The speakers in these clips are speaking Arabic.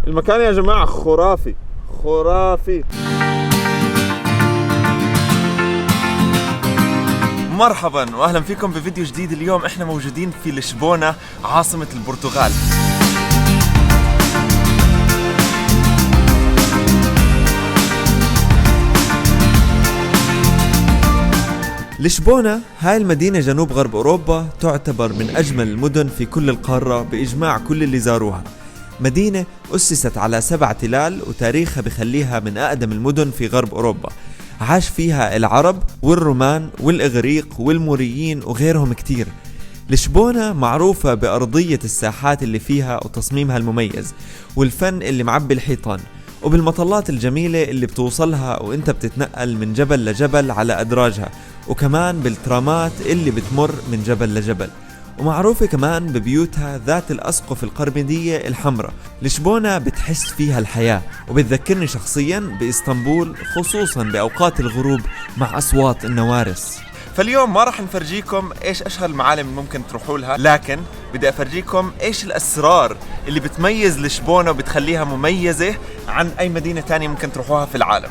المكان يا جماعة خرافي خرافي. مرحبا واهلا فيكم بفيديو جديد. اليوم احنا موجودين في لشبونة عاصمة البرتغال. لشبونة هاي المدينة جنوب غرب أوروبا تعتبر من أجمل المدن في كل القارة بإجماع كل اللي زاروها. مدينة أسست على 7 تلال وتاريخها بخليها من أقدم المدن في غرب أوروبا. عاش فيها العرب والرومان والإغريق والموريين وغيرهم كتير. لشبونة معروفة بأرضية الساحات اللي فيها وتصميمها المميز والفن اللي معبي الحيطان وبالمطلات الجميلة اللي بتوصلها وانت بتتنقل من جبل لجبل على أدراجها، وكمان بالترامات اللي بتمر من جبل لجبل. ومعروفة كمان ببيوتها ذات الأسقف القرميدية الحمراء. لشبونة بتحس فيها الحياة وبتذكرني شخصيا بإسطنبول، خصوصا بأوقات الغروب مع أصوات النوارس. فاليوم ما راح نفرجيكم ايش اشهر المعالم اللي ممكن تروحوا لها، لكن بدي افرجيكم ايش الاسرار اللي بتميز لشبونة وبتخليها مميزة عن اي مدينة تانية ممكن تروحوها في العالم.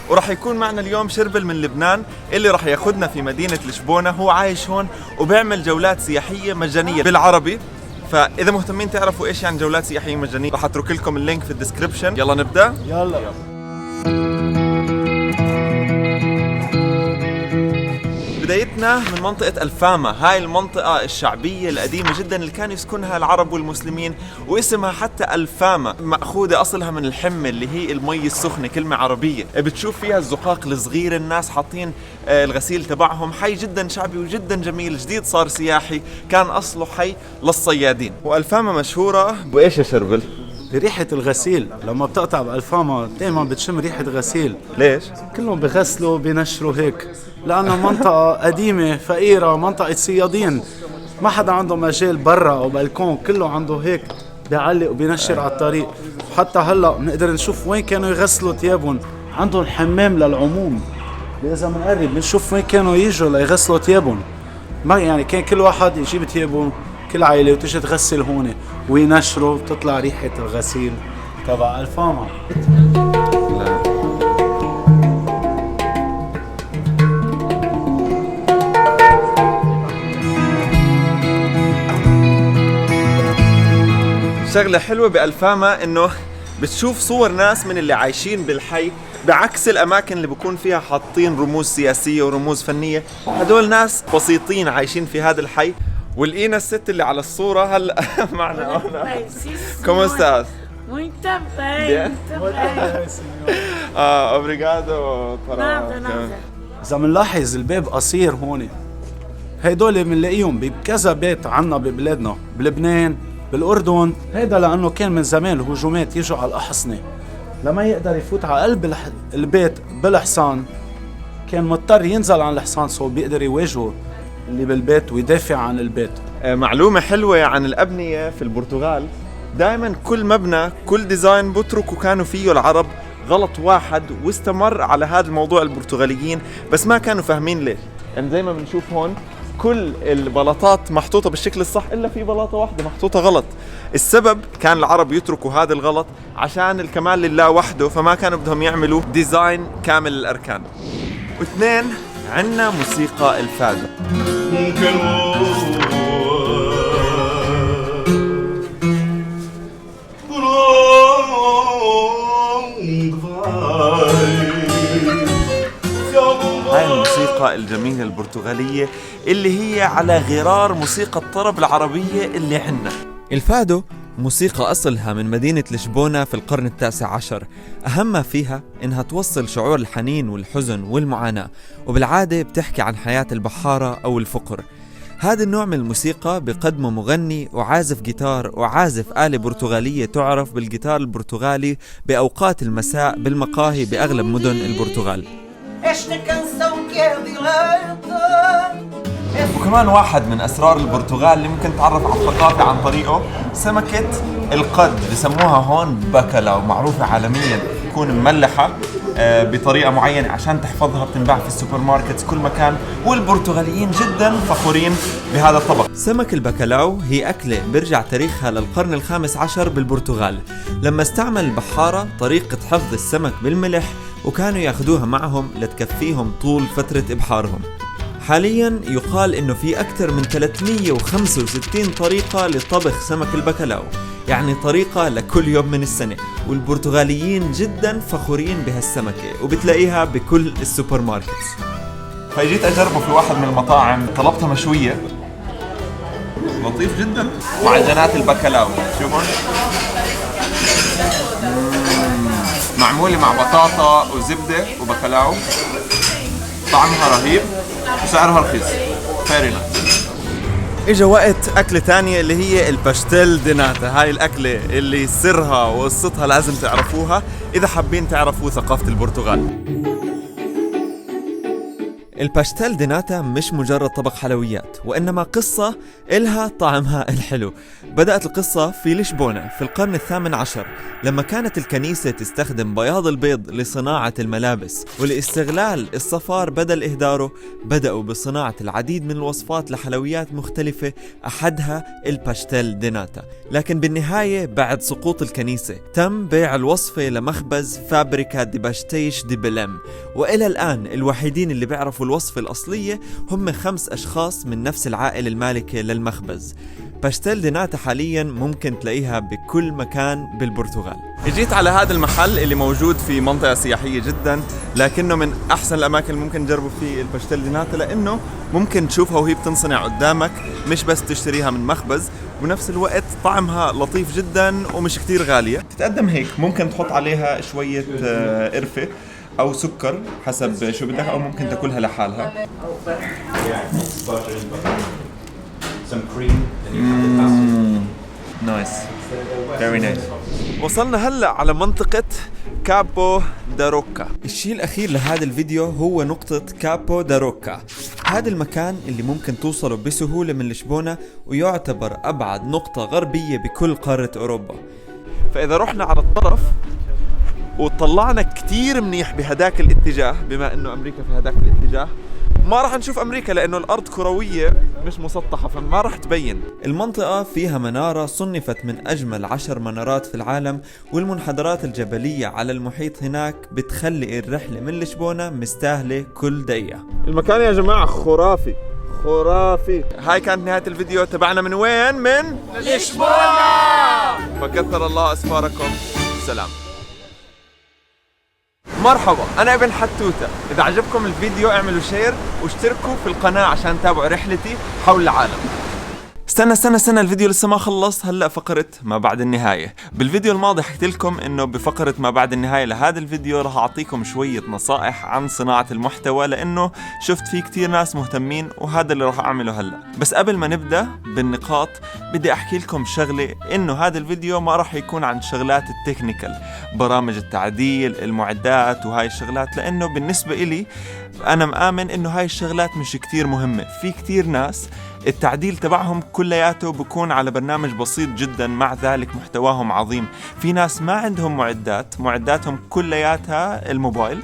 وراح يكون معنا اليوم شربل من لبنان اللي راح ياخدنا في مدينة لشبونة. هو عايش هون وبيعمل جولات سياحية مجانية بالعربي. فاذا مهتمين تعرفوا ايش يعني جولات سياحية مجانية راح اترك لكم اللينك في الديسكريبشن. يلا نبدأ. يلا. بدايتنا من منطقة الفاما. هاي المنطقة الشعبية القديمة جدا اللي كانوا يسكنها العرب والمسلمين، واسمها حتى الفاما مأخوذة أصلها من الحمة اللي هي المي السخنة، كلمة عربية. بتشوف فيها الزقاق الصغير، الناس حاطين الغسيل تبعهم. حي جدا شعبي وجدا جميل، جديد صار سياحي، كان أصله حي للصيادين. والفاما مشهورة بإيش يا شربل؟ بريحة الغسيل. لما بتقطع بألفاما دايما بتشم ريحة غسيل. ليش؟ كلهم بغسلوا بينشروا هيك، لأنها منطقة قديمة فقيرة، منطقة صيادين، ما حدا عنده مجال برا أو بالكون، كله عنده هيك بيعلق وبينشر على الطريق. حتى هلا بنقدر نشوف وين كانوا يغسلوا ثيابهم، عندهم حمام للعموم. إذا بنقرب بنشوف وين كانوا يجوا ليغسلوا ثيابهم. ما يعني كان كل واحد يجيب ثيابه، كل عائلة وتجي تغسل هون وينشروا، بتطلع ريحة الغسيل تبع الفاما. شغلة حلوة بألفاما إنه بتشوف صور ناس من اللي عايشين بالحي، بعكس الأماكن اللي بكون فيها حاطين رموز سياسية ورموز فنية. هدول ناس بسيطين عايشين في هذا الحي. ولقينا الست اللي على الصورة هلا معنا هنا. كومو ستاس؟ Muito bem, muito bem. obrigado para. إذا منلاحظ الباب قصير هون، هيدول بنلاقيهم بكذا بيت عنا ببلادنا، بلبنان، بالأردن. هيدا لأنه كان من زمان الهجومات يجوا على الأحصنة، لما يقدر يفوت على قلب البيت بالحصان كان مضطر ينزل عن الحصان، سو بيقدر يواجهه اللي بالبيت ويدافع عن البيت. معلومة حلوة عن الأبنية في البرتغال، دائما كل مبنى كل ديزاين بتركوا كانوا فيه العرب غلط واحد، واستمر على هذا الموضوع البرتغاليين، بس ما كانوا فاهمين ليش. يعني زي ما بنشوف هون كل البلاطات محطوطة بالشكل الصح إلا في بلاطة واحدة محطوطة غلط. السبب كان العرب يتركوا هذا الغلط عشان الكمال لله وحده، فما كانوا بدهم يعملوا ديزاين كامل الأركان. واثنين، عنا موسيقى الفادو. هاي الموسيقى الجميلة البرتغالية اللي هي على غرار موسيقى الطرب العربية اللي عنا. الفادو موسيقى أصلها من مدينة لشبونة في القرن ال19. أهم ما فيها إنها توصل شعور الحنين والحزن والمعاناة، وبالعادة بتحكي عن حياة البحارة أو الفقر. هذا النوع من الموسيقى بقدمه مغني وعازف جيتار وعازف آلة برتغالية تعرف بالجيتار البرتغالي بأوقات المساء بالمقاهي بأغلب مدن البرتغال. وكمان واحد من أسرار البرتغال اللي ممكن تعرف على الثقافة عن طريقه سمكة القد، بسموها هون بكلا، ومعروفة عالميا تكون مملحة. بطريقة معينة عشان تحفظها، بتنباع في السوبر ماركت كل مكان، والبرتغاليين جدا فخورين بهذا الطبق. سمك البكلاو هي أكلة برجع تاريخها للقرن الخامس عشر بالبرتغال، لما استعمل البحارة طريقة حفظ السمك بالملح، وكانوا ياخدوها معهم لتكفيهم طول فترة إبحارهم. حاليا يقال انه في اكثر من 365 طريقة لطبخ سمك البكلاو، يعني طريقة لكل يوم من السنة، والبرتغاليين جدا فخورين بهالسمكة وبتلاقيها بكل السوبر ماركت. فجيت اجربه في واحد من المطاعم، طلبتها مشوية، لطيف جدا. معجنات البكلاو شوفون، معمولة مع بطاطا وزبدة وبكلاو، طعمها رهيب وسعرها رخيص. فيري نايس. اجا وقت اكلة تانية اللي هي الباشتيل دي ناتا. هاي الاكلة اللي سرها وقصتها لازم تعرفوها اذا حابين تعرفوا ثقافة البرتغال. الباشتيل دي ناتا مش مجرد طبق حلويات، وإنما قصة إلها طعمها الحلو. بدأت القصة في لشبونة في القرن الثامن عشر، لما كانت الكنيسة تستخدم بياض البيض لصناعة الملابس، ولاستغلال الصفار بدل إهداره بدأوا بصناعة العديد من الوصفات لحلويات مختلفة، أحدها الباشتيل دي ناتا. لكن بالنهاية بعد سقوط الكنيسة تم بيع الوصفة لمخبز فابريكا دي باستيش دي بلم، وإلى الآن الوحيدين اللي بيعرفوا الوصفة الأصلية هم 5 أشخاص من نفس العائلة المالكة للمخبز. باشتيل دي ناتا حاليا ممكن تلاقيها بكل مكان بالبرتغال. اجيت على هذا المحل اللي موجود في منطقة سياحية جدا، لكنه من أحسن الأماكن اللي ممكن تجربوا فيه الباشتيل دي ناتا، لأنه ممكن تشوفها وهي بتنصنع قدامك، مش بس تشتريها من مخبز، ونفس الوقت طعمها لطيف جدا ومش كتير غالية. تتقدم هيك، ممكن تحط عليها شوية قرفة أو سكر حسب شو بدك، أو ممكن تاكلها لحالها. نايس، very nice. وصلنا هلا على منطقة كابو دا روكا. الشيء الأخير لهذا الفيديو هو نقطة كابو دا روكا. هذا المكان اللي ممكن توصله بسهولة من لشبونة، ويعتبر أبعد نقطة غربية بكل قارة أوروبا. فإذا رحنا على الطرف وطلعنا كتير منيح بهداك الاتجاه، بما انه امريكا في هداك الاتجاه، ما راح نشوف امريكا لانه الارض كروية مش مسطحة، فما راح تبين. المنطقة فيها منارة صنفت من اجمل 10 منارات في العالم، والمنحدرات الجبلية على المحيط هناك بتخلي الرحلة من لشبونة مستاهلة كل دقيقة. المكان يا جماعة خرافي خرافي. هاي كانت نهاية الفيديو تبعنا. من وين؟ من لشبونة. فكثر الله اسفاركم. سلام. مرحبا، أنا ابن حتوتة. إذا عجبكم الفيديو اعملوا شير واشتركوا في القناة عشان تتابعوا رحلتي حول العالم. استنى الفيديو لسه ما خلص. هلأ فقرة ما بعد النهاية. بالفيديو الماضي حكيت لكم إنه بفقرة ما بعد النهاية لهذا الفيديو راح أعطيكم شوية نصائح عن صناعة المحتوى، لأنه شفت فيه كتير ناس مهتمين، وهذا اللي راح أعمله هلأ. بس قبل ما نبدأ بالنقاط بدي أحكي لكم شغلة، إنه هذا الفيديو ما راح يكون عن شغلات التكنيكال، برامج التعديل، المعدات وهاي الشغلات، لأنه بالنسبة إلي أنا مآمن إنه هاي الشغلات مش كتير مهمة. في كتير ناس التعديل تبعهم كلياته بكون على برنامج بسيط جدا، مع ذلك محتواهم عظيم. في ناس ما عندهم معداتهم كلياتها الموبايل،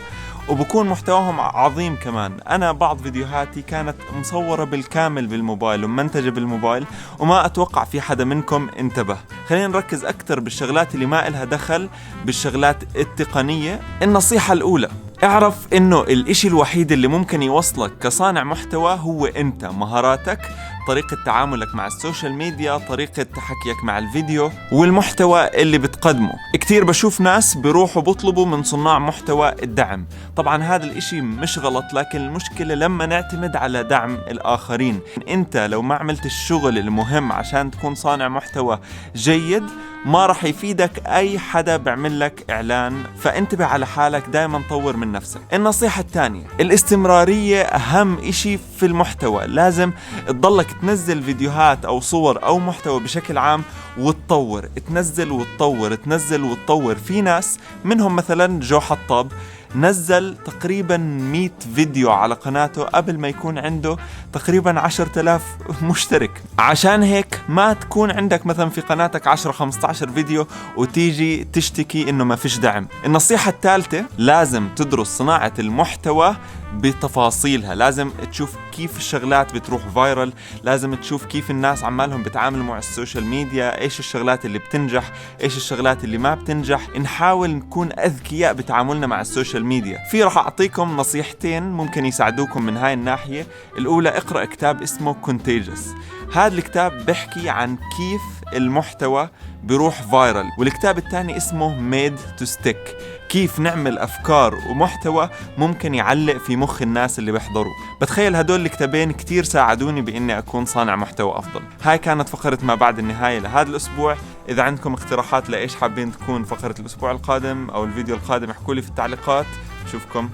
وبكون محتواهم عظيم كمان. أنا بعض فيديوهاتي كانت مصورة بالكامل بالموبايل ومنتجة بالموبايل، وما أتوقع في حدا منكم انتبه. خلينا نركز أكتر بالشغلات اللي ما إلها دخل بالشغلات التقنية. النصيحة الأولى، اعرف إنه الإشي الوحيد اللي ممكن يوصلك كصانع محتوى هو أنت، مهاراتك، طريقة تعاملك مع السوشيال ميديا، طريقة حكيك مع الفيديو، والمحتوى اللي بتقدمه. كتير بشوف ناس بيروحوا بيطلبوا من صناع محتوى الدعم. طبعا هذا الاشي مش غلط، لكن المشكلة لما نعتمد على دعم الآخرين. انت لو ما عملت الشغل المهم عشان تكون صانع محتوى جيد، ما راح يفيدك أي حدا بيعمل لك إعلان. فانتبه على حالك، دايما طور من نفسك. النصيحة الثانية، الاستمرارية أهم إشي في المحتوى. لازم تضلك تنزل فيديوهات أو صور أو محتوى بشكل عام وتطور، تنزل وتطور، تنزل وتطور. في ناس منهم مثلا جو حطاب نزل تقريبا 100 فيديو على قناته قبل ما يكون عنده تقريبا 10,000 مشترك. عشان هيك ما تكون عندك مثلا في قناتك 10-15 فيديو وتيجي تشتكي انه ما فيش دعم. النصيحة الثالثة، لازم تدرس صناعة المحتوى بتفاصيلها. لازم تشوف كيف الشغلات بتروح فايرل، لازم تشوف كيف الناس عمالهم بتعاملوا مع السوشيال ميديا، ايش الشغلات اللي بتنجح، ايش الشغلات اللي ما بتنجح. نحاول نكون اذكياء بتعاملنا مع السوشيال ميديا. راح اعطيكم نصيحتين ممكن يساعدوكم من هاي الناحية. الاولى، اقرأ كتاب اسمه Contagious. هذا الكتاب بيحكي عن كيف المحتوى بيروح فايرل. والكتاب الثاني اسمه Made to Stick، كيف نعمل أفكار ومحتوى ممكن يعلق في مخ الناس اللي بيحضروا. بتخيل هدول الكتابين كتير ساعدوني بإني أكون صانع محتوى أفضل. هاي كانت فقرة ما بعد النهاية لهذا الأسبوع. إذا عندكم اقتراحات لإيش حابين تكون فقرة الأسبوع القادم أو الفيديو القادم، احكوا لي في التعليقات. أشوفكم،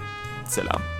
سلام.